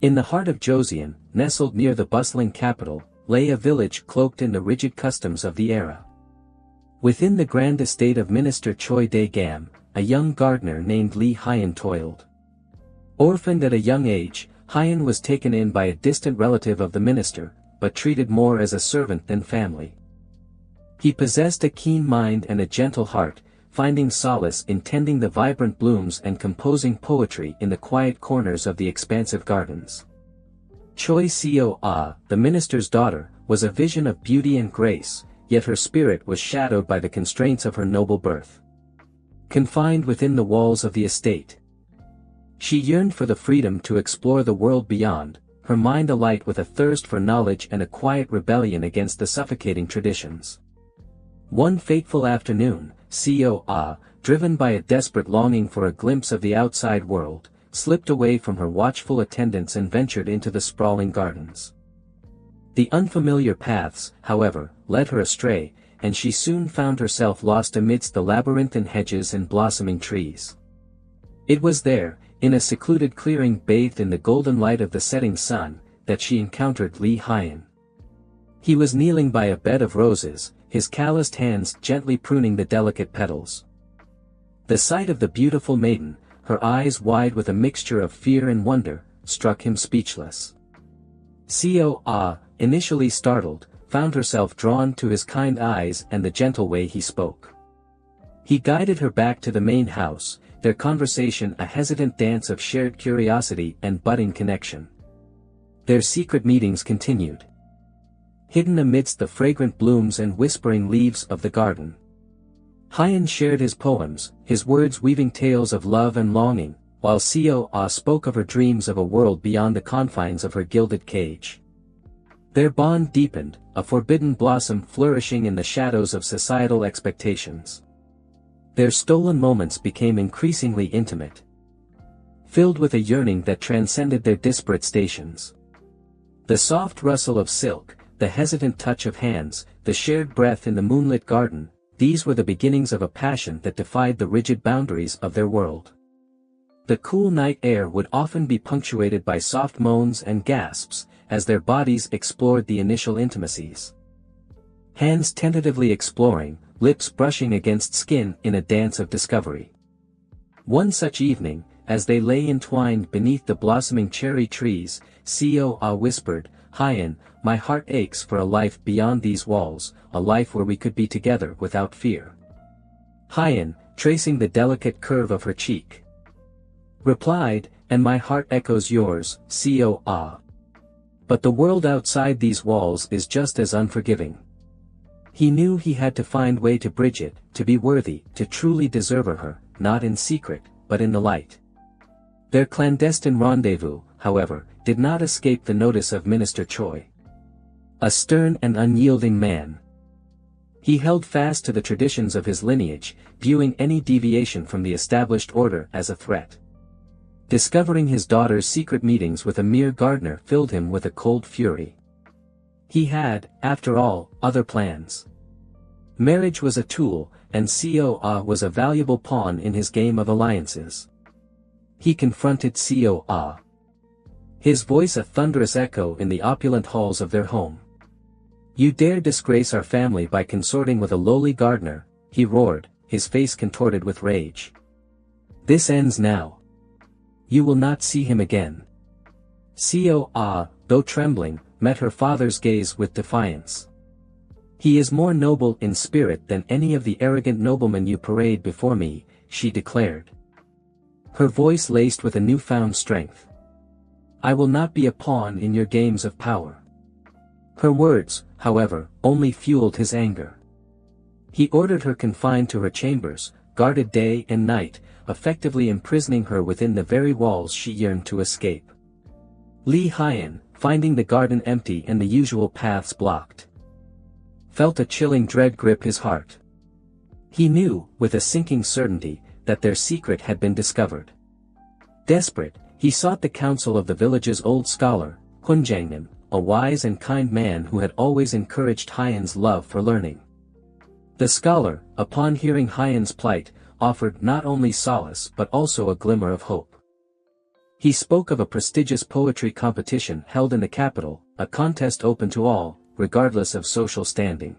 In the heart of Joseon, nestled near the bustling capital, lay a village cloaked in the rigid customs of the era. Within the grand estate of Minister Choi Dae-gam, a young gardener named Lee Hyeon toiled. Orphaned at a young age, Hyeon was taken in by a distant relative of the minister, but treated more as a servant than family. He possessed a keen mind and a gentle heart, finding solace in tending the vibrant blooms and composing poetry in the quiet corners of the expansive gardens. Choi Seo-ah, the minister's daughter, was a vision of beauty and grace, yet her spirit was shadowed by the constraints of her noble birth. Confined within the walls of the estate, she yearned for the freedom to explore the world beyond, her mind alight with a thirst for knowledge and a quiet rebellion against the suffocating traditions. One fateful afternoon, Seo-ah, driven by a desperate longing for a glimpse of the outside world, slipped away from her watchful attendants and ventured into the sprawling gardens. The unfamiliar paths, however, led her astray, and she soon found herself lost amidst the labyrinthine hedges and blossoming trees. It was there, in a secluded clearing bathed in the golden light of the setting sun, that she encountered Lee Hyeon. He was kneeling by a bed of roses, his calloused hands gently pruning the delicate petals. The sight of the beautiful maiden, her eyes wide with a mixture of fear and wonder, struck him speechless. Seo-ah, initially startled, found herself drawn to his kind eyes and the gentle way he spoke. He guided her back to the main house, their conversation a hesitant dance of shared curiosity and budding connection. Their secret meetings continued. Hidden amidst the fragrant blooms and whispering leaves of the garden, Hyeon shared his poems, his words weaving tales of love and longing, while Seo-ah spoke of her dreams of a world beyond the confines of her gilded cage. Their bond deepened, a forbidden blossom flourishing in the shadows of societal expectations. Their stolen moments became increasingly intimate, filled with a yearning that transcended their disparate stations. The soft rustle of silk, the hesitant touch of hands, the shared breath in the moonlit garden, these were the beginnings of a passion that defied the rigid boundaries of their world. The cool night air would often be punctuated by soft moans and gasps, as their bodies explored the initial intimacies. Hands tentatively exploring, lips brushing against skin in a dance of discovery. One such evening, as they lay entwined beneath the blossoming cherry trees, Seo-ah whispered, "Hyeon, my heart aches for a life beyond these walls, a life where we could be together without fear." Hyeon, tracing the delicate curve of her cheek, replied, "And my heart echoes yours, Seo-ah. But the world outside these walls is just as unforgiving." He knew he had to find way to bridge it, to be worthy, to truly deserve her, not in secret, but in the light. Their clandestine rendezvous, however, did not escape the notice of Minister Choi. A stern and unyielding man, he held fast to the traditions of his lineage, viewing any deviation from the established order as a threat. Discovering his daughter's secret meetings with a mere gardener filled him with a cold fury. He had, after all, other plans. Marriage was a tool, and Seo-ah was a valuable pawn in his game of alliances. He confronted Seo-ah, his voice a thunderous echo in the opulent halls of their home. "You dare disgrace our family by consorting with a lowly gardener," he roared, his face contorted with rage. "This ends now. You will not see him again." Seo-ah, though trembling, met her father's gaze with defiance. "He is more noble in spirit than any of the arrogant noblemen you parade before me," she declared, her voice laced with a newfound strength. "I will not be a pawn in your games of power." Her words, however, only fueled his anger. He ordered her confined to her chambers, guarded day and night, effectively imprisoning her within the very walls she yearned to escape. Lee Hyeon, finding the garden empty and the usual paths blocked, felt a chilling dread grip his heart. He knew, with a sinking certainty, that their secret had been discovered. Desperate, he sought the counsel of the village's old scholar, Hunjangnim, a wise and kind man who had always encouraged Hyeon's love for learning. The scholar, upon hearing Hyeon's plight, offered not only solace but also a glimmer of hope. He spoke of a prestigious poetry competition held in the capital, a contest open to all, regardless of social standing.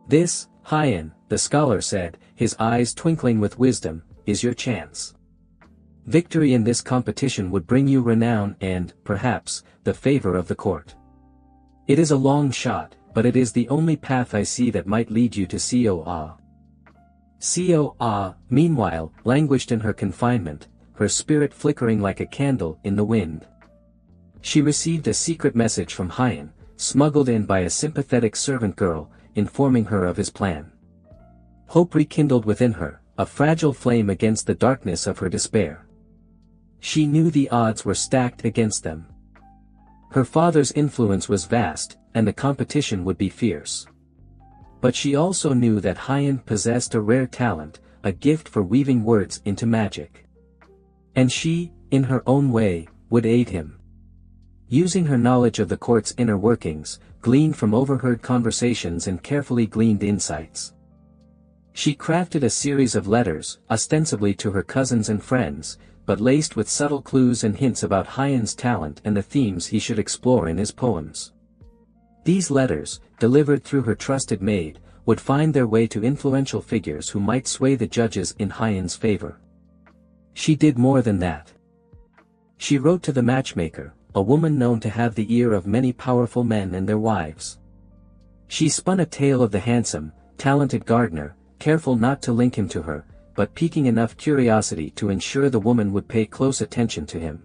This, Hyeon, the scholar said, his eyes twinkling with wisdom, is your chance. Victory in this competition would bring you renown and, perhaps, the favor of the court. It is a long shot, but it is the only path I see that might lead you to Coa. Coa, meanwhile, languished in her confinement, her spirit flickering like a candle in the wind. She received a secret message from Hyeon, smuggled in by a sympathetic servant girl, informing her of his plan. Hope rekindled within her, a fragile flame against the darkness of her despair. She knew the odds were stacked against them. Her father's influence was vast, and the competition would be fierce. But she also knew that Hyeon possessed a rare talent, a gift for weaving words into magic. And she, in her own way, would aid him. Using her knowledge of the court's inner workings, gleaned from overheard conversations and carefully gleaned insights, she crafted a series of letters, ostensibly to her cousins and friends, but laced with subtle clues and hints about Hyeon's talent and the themes he should explore in his poems. These letters, delivered through her trusted maid, would find their way to influential figures who might sway the judges in Hyeon's favor. She did more than that. She wrote to the matchmaker, a woman known to have the ear of many powerful men and their wives. She spun a tale of the handsome, talented gardener, careful not to link him to her, but piquing enough curiosity to ensure the woman would pay close attention to him.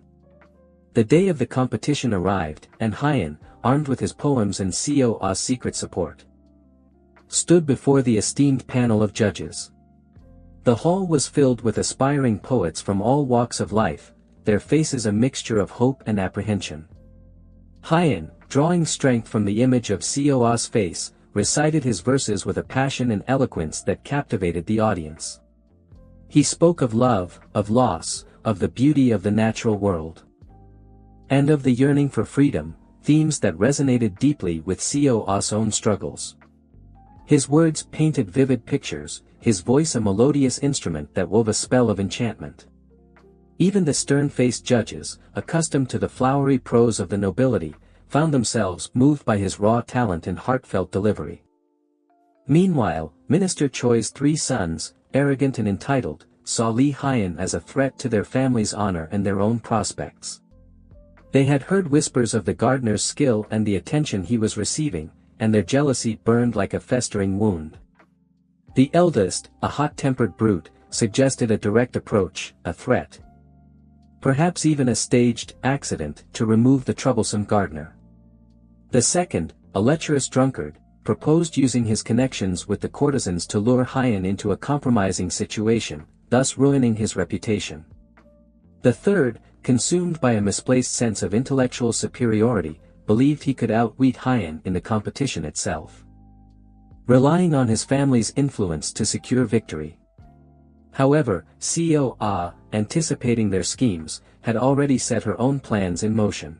The day of the competition arrived, and Hyeon, armed with his poems and Coa's secret support, stood before the esteemed panel of judges. The hall was filled with aspiring poets from all walks of life, their faces a mixture of hope and apprehension. Hyeon, drawing strength from the image of Coa's face, recited his verses with a passion and eloquence that captivated the audience. He spoke of love, of loss, of the beauty of the natural world, and of the yearning for freedom, themes that resonated deeply with Coa's own struggles. His words painted vivid pictures, his voice a melodious instrument that wove a spell of enchantment. Even the stern-faced judges, accustomed to the flowery prose of the nobility, found themselves moved by his raw talent and heartfelt delivery. Meanwhile, Minister Choi's three sons, arrogant and entitled, saw Lee Hyeon as a threat to their family's honor and their own prospects. They had heard whispers of the gardener's skill and the attention he was receiving, and their jealousy burned like a festering wound. The eldest, a hot-tempered brute, suggested a direct approach, a threat, perhaps even a staged accident, to remove the troublesome gardener. The second, a lecherous drunkard, proposed using his connections with the courtesans to lure Hyeon into a compromising situation, thus ruining his reputation. The third, consumed by a misplaced sense of intellectual superiority, believed he could outwit Hyeon in the competition itself, relying on his family's influence to secure victory. However, Coa, anticipating their schemes, had already set her own plans in motion.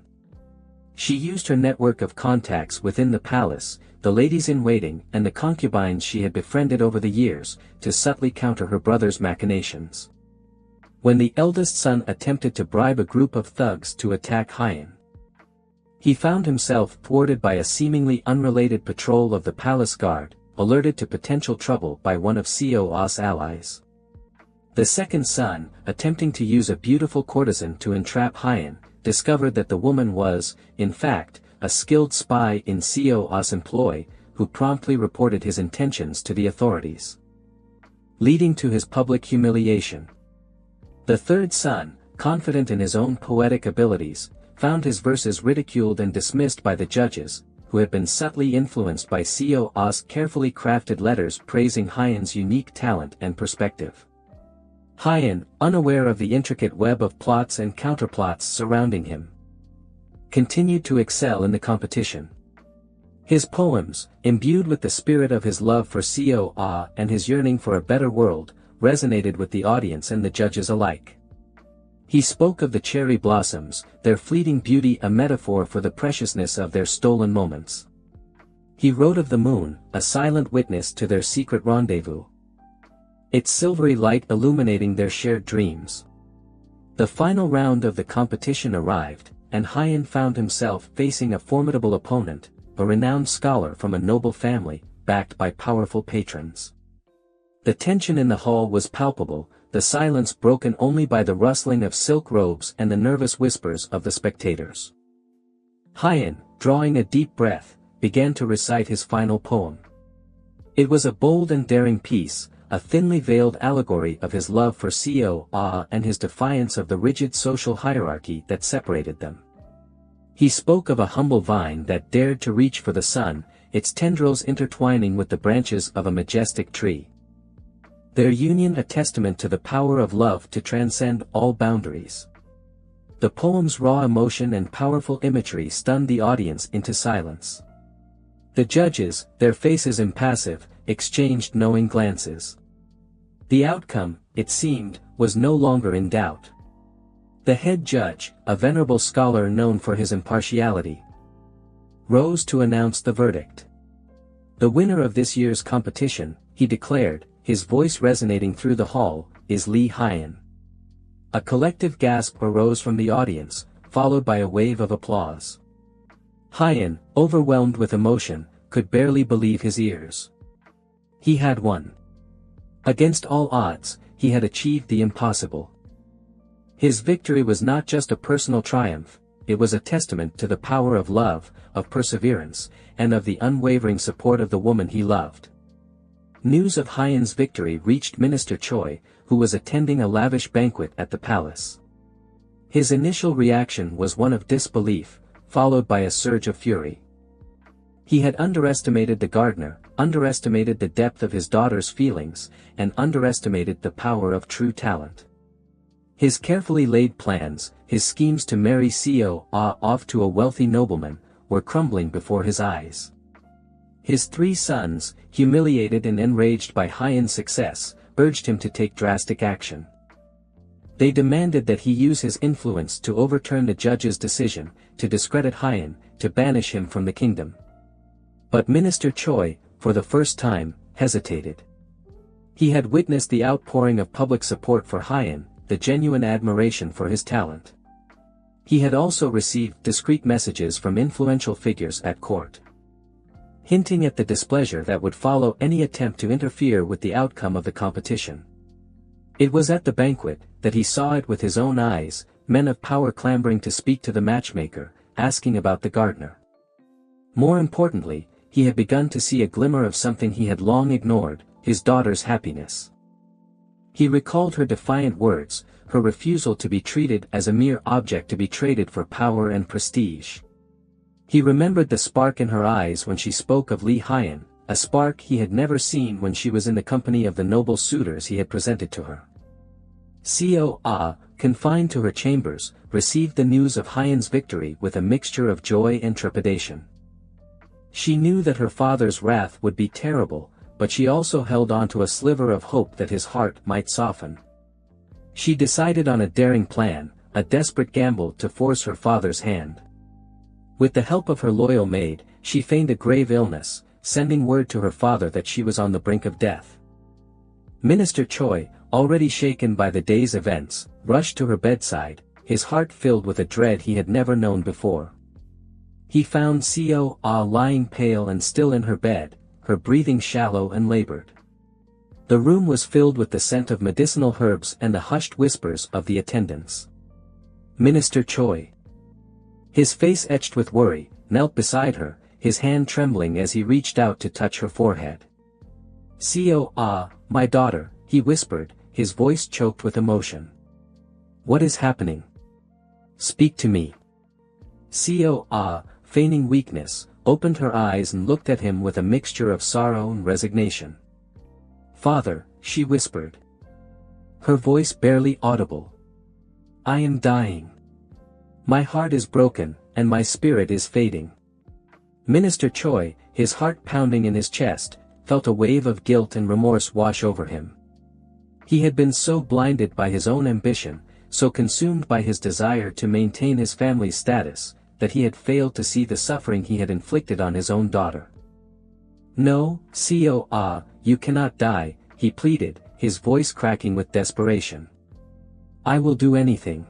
She used her network of contacts within the palace, the ladies-in-waiting and the concubines she had befriended over the years, to subtly counter her brother's machinations. When the eldest son attempted to bribe a group of thugs to attack Hyeon, he found himself thwarted by a seemingly unrelated patrol of the palace guard, alerted to potential trouble by one of Coa's allies. The second son, attempting to use a beautiful courtesan to entrap Hyeon, discovered that the woman was, in fact, a skilled spy in Coa's employ, who promptly reported his intentions to the authorities, leading to his public humiliation. The third son, confident in his own poetic abilities, found his verses ridiculed and dismissed by the judges, who had been subtly influenced by Coa's carefully crafted letters praising Hyeon's unique talent and perspective. Hyeon, unaware of the intricate web of plots and counterplots surrounding him, continued to excel in the competition. His poems, imbued with the spirit of his love for Coa and his yearning for a better world, resonated with the audience and the judges alike. He spoke of the cherry blossoms, their fleeting beauty a metaphor for the preciousness of their stolen moments. He wrote of the moon, a silent witness to their secret rendezvous, its silvery light illuminating their shared dreams. The final round of the competition arrived, and Hyeon found himself facing a formidable opponent, a renowned scholar from a noble family, backed by powerful patrons. The tension in the hall was palpable, the silence broken only by the rustling of silk robes and the nervous whispers of the spectators. Hyeon, drawing a deep breath, began to recite his final poem. It was a bold and daring piece, a thinly veiled allegory of his love for Seo and his defiance of the rigid social hierarchy that separated them. He spoke of a humble vine that dared to reach for the sun, its tendrils intertwining with the branches of a majestic tree. Their union a testament to the power of love to transcend all boundaries. The poem's raw emotion and powerful imagery stunned the audience into silence. The judges, their faces impassive, exchanged knowing glances. The outcome, it seemed, was no longer in doubt. The head judge, a venerable scholar known for his impartiality, rose to announce the verdict. The winner of this year's competition, he declared, his voice resonating through the hall, is Lee Hyeon. A collective gasp arose from the audience, followed by a wave of applause. Hyeon, overwhelmed with emotion, could barely believe his ears. He had won. Against all odds, he had achieved the impossible. His victory was not just a personal triumph, it was a testament to the power of love, of perseverance, and of the unwavering support of the woman he loved. News of Hyeon's victory reached Minister Choi, who was attending a lavish banquet at the palace. His initial reaction was one of disbelief, followed by a surge of fury. He had underestimated the gardener, underestimated the depth of his daughter's feelings, and underestimated the power of true talent. His carefully laid plans, his schemes to marry Seo off to a wealthy nobleman, were crumbling before his eyes. His 3 sons, humiliated and enraged by Hyeon's success, urged him to take drastic action. They demanded that he use his influence to overturn the judge's decision, to discredit Hyeon, to banish him from the kingdom. But Minister Choi, for the first time, hesitated. He had witnessed the outpouring of public support for Hyeon, the genuine admiration for his talent. He had also received discreet messages from influential figures at court, hinting at the displeasure that would follow any attempt to interfere with the outcome of the competition. It was at the banquet that he saw it with his own eyes, men of power clamoring to speak to the matchmaker, asking about the gardener. More importantly, he had begun to see a glimmer of something he had long ignored, his daughter's happiness. He recalled her defiant words, her refusal to be treated as a mere object to be traded for power and prestige. He remembered the spark in her eyes when she spoke of Lee Hyeon, a spark he had never seen when she was in the company of the noble suitors he had presented to her. Seo confined to her chambers, received the news of Hyeon's victory with a mixture of joy and trepidation. She knew that her father's wrath would be terrible, but she also held on to a sliver of hope that his heart might soften. She decided on a daring plan, a desperate gamble to force her father's hand. With the help of her loyal maid, she feigned a grave illness, sending word to her father that she was on the brink of death. Minister Choi, already shaken by the day's events, rushed to her bedside, his heart filled with a dread he had never known before. He found Seo lying pale and still in her bed, her breathing shallow and labored. The room was filled with the scent of medicinal herbs and the hushed whispers of the attendants. Minister Choi, his face etched with worry, knelt beside her, his hand trembling as he reached out to touch her forehead. Seo my daughter, he whispered, his voice choked with emotion. What is happening? Speak to me. Seo feigning weakness, opened her eyes and looked at him with a mixture of sorrow and resignation. Father, she whispered, her voice barely audible. I am dying. My heart is broken, and my spirit is fading. Minister Choi, his heart pounding in his chest, felt a wave of guilt and remorse wash over him. He had been so blinded by his own ambition, so consumed by his desire to maintain his family's status, that he had failed to see the suffering he had inflicted on his own daughter. No, Seo you cannot die, he pleaded, his voice cracking with desperation. I will do anything.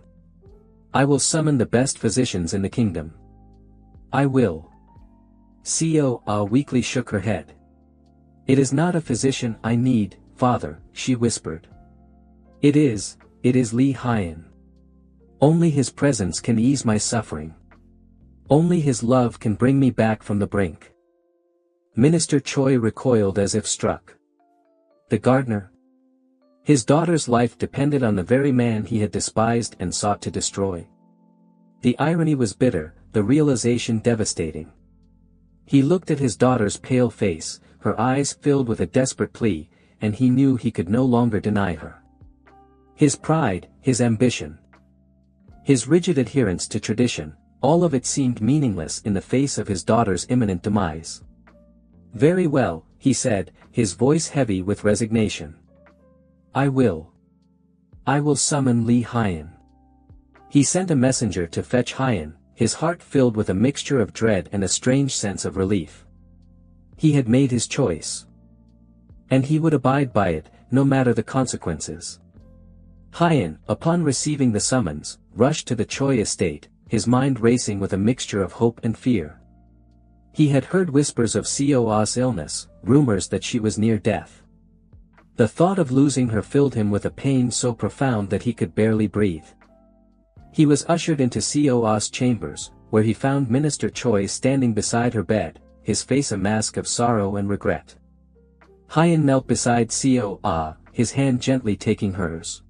I will summon the best physicians in the kingdom. I will. Co weakly shook her head. It is not a physician I need, father, she whispered. It is Lee Hyeon. Only his presence can ease my suffering. Only his love can bring me back from the brink. Minister Choi recoiled as if struck. The gardener? His daughter's life depended on the very man he had despised and sought to destroy. The irony was bitter, the realization devastating. He looked at his daughter's pale face, her eyes filled with a desperate plea, and he knew he could no longer deny her. His pride, his ambition, his rigid adherence to tradition, all of it seemed meaningless in the face of his daughter's imminent demise. Very well, he said, his voice heavy with resignation. I will summon Lee Hyeon. He sent a messenger to fetch Hyeon, his heart filled with a mixture of dread and a strange sense of relief. He had made his choice. And he would abide by it, no matter the consequences. Hyeon, upon receiving the summons, rushed to the Choi estate, his mind racing with a mixture of hope and fear. He had heard whispers of Co's illness, rumors that she was near death. The thought of losing her filled him with a pain so profound that he could barely breathe. He was ushered into Co's chambers, where he found Minister Choi standing beside her bed, his face a mask of sorrow and regret. Hyeon knelt beside Co, his hand gently taking hers.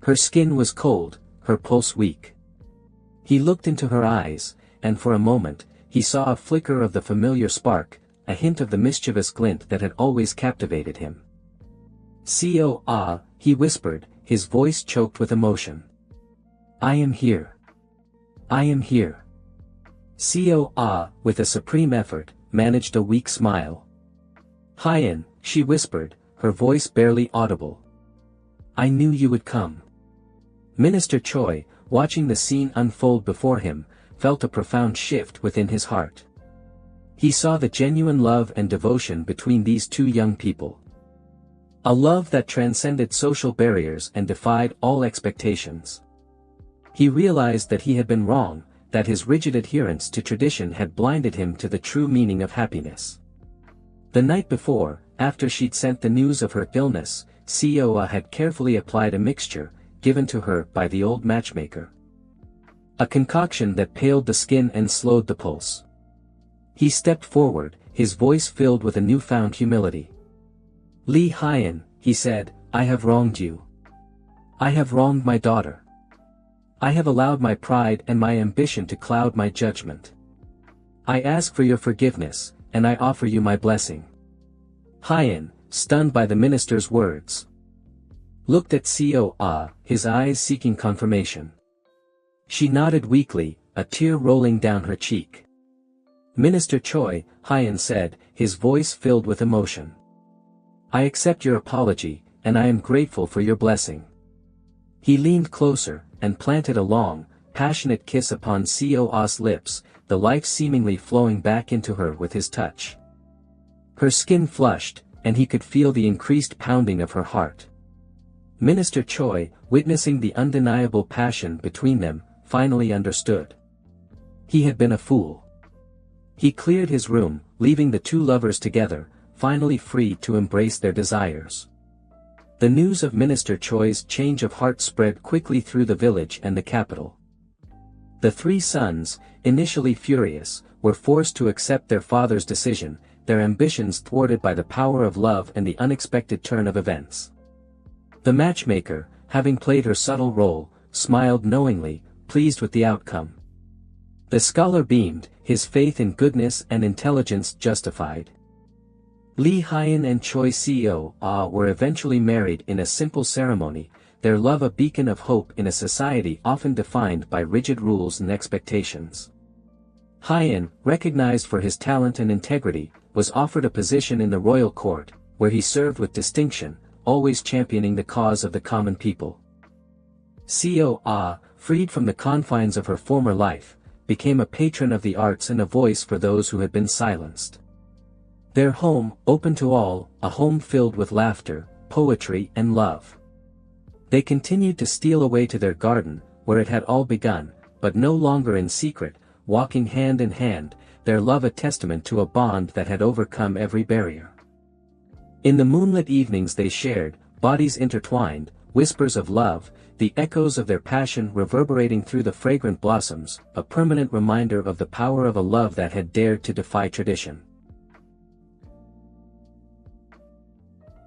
Her skin was cold, her pulse weak. He looked into her eyes, and for a moment, he saw a flicker of the familiar spark, a hint of the mischievous glint that had always captivated him. Co, he whispered, his voice choked with emotion. I am here. I am here. Co, with a supreme effort, managed a weak smile. Hyeon, she whispered, her voice barely audible. I knew you would come. Minister Choi, watching the scene unfold before him, felt a profound shift within his heart. He saw the genuine love and devotion between these two young people. A love that transcended social barriers and defied all expectations. He realized that he had been wrong, that his rigid adherence to tradition had blinded him to the true meaning of happiness. The night before, after she'd sent the news of her illness, Co had carefully applied a mixture, given to her by the old matchmaker. A concoction that paled the skin and slowed the pulse. He stepped forward, his voice filled with a newfound humility. Lee Hyeon, he said, I have wronged you. I have wronged my daughter. I have allowed my pride and my ambition to cloud my judgment. I ask for your forgiveness, and I offer you my blessing. Hyeon, stunned by the minister's words, looked at Co, his eyes seeking confirmation. She nodded weakly, a tear rolling down her cheek. Minister Choi, Hyeon said, his voice filled with emotion. I accept your apology, and I am grateful for your blessing. He leaned closer, and planted a long, passionate kiss upon Co's lips, the life seemingly flowing back into her with his touch. Her skin flushed, and he could feel the increased pounding of her heart. Minister Choi, witnessing the undeniable passion between them, finally understood. He had been a fool. He cleared his room, leaving the two lovers together, finally free to embrace their desires. The news of Minister Choi's change of heart spread quickly through the village and the capital. The three sons, initially furious, were forced to accept their father's decision, their ambitions thwarted by the power of love and the unexpected turn of events. The matchmaker, having played her subtle role, smiled knowingly, pleased with the outcome. The scholar beamed, his faith in goodness and intelligence justified. Lee Hyeon and Choi Co were eventually married in a simple ceremony, their love a beacon of hope in a society often defined by rigid rules and expectations. Hyeon, recognized for his talent and integrity, was offered a position in the royal court, where he served with distinction, always championing the cause of the common people. Co, freed from the confines of her former life, became a patron of the arts and a voice for those who had been silenced. Their home, open to all, a home filled with laughter, poetry and love. They continued to steal away to their garden, where it had all begun, but no longer in secret, walking hand in hand, their love a testament to a bond that had overcome every barrier. In the moonlit evenings they shared, bodies intertwined, whispers of love, the echoes of their passion reverberating through the fragrant blossoms, a permanent reminder of the power of a love that had dared to defy tradition.